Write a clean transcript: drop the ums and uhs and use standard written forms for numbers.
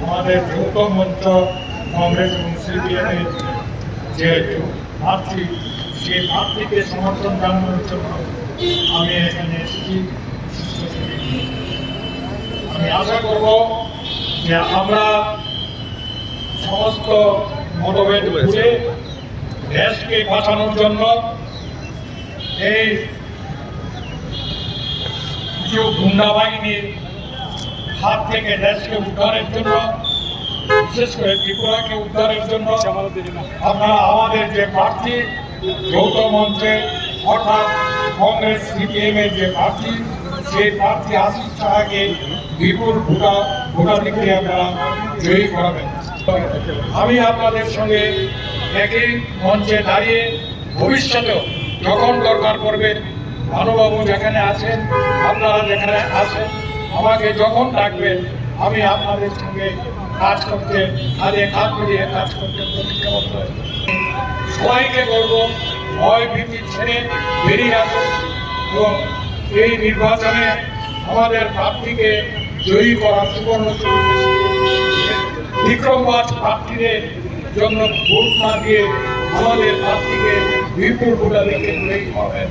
আমাদের যৌথ মঞ্চ কংগ্রেস এবং সিপিএমের যে প্রার্থী, সেই প্রার্থীকে সমর্থন জানানোর জন্য আমি এখানে এসেছি। আমি আশা করব যে আমরা সমস্ত মতভেদ ভুলে দেশকে বাঁচানোর জন্য, এই কিছু গুন্ডা বাহিনীর হাত থেকে দেশকে উদ্ধারের জন্য, বিশেষ করে ত্রিপুরাকে উদ্ধারের জন্য আপনারা আমাদের যে প্রার্থী যৌথ মঞ্চে অর্থাৎ কংগ্রেস সিপিএমের যে প্রার্থী, সেই প্রার্থী আশিস সাহাকে বিপুল ভোটাধিকারে আপনারা জয়ী করাবেন। আমি আপনাদের সঙ্গে একই মঞ্চে দাঁড়িয়ে ভবিষ্যতেও যখন দরকার পড়বে, ভানুবাবু যেখানে আছেন, আপনারা যেখানে আছেন, আমাকে যখন ডাকবেন আমি আপনাদের সঙ্গে কাজ করতে, কাজে কাজ মিলিয়ে কাজ করতে প্রতিজ্ঞাবদ্ধ। সবাইকে বলবো, ভয় ভীতি ছেড়ে বেরিয়ে আসুন এবং এই নির্বাচনে আমাদের প্রার্থীকে জয়ী করা সুবর্ণ সুযোগ। বিক্রমবাজ প্রার্থীদের জন্য ভোট না দিয়ে আমাদের প্রার্থীকে বিপুল ভোটাধিকারে জয়ী করবেন।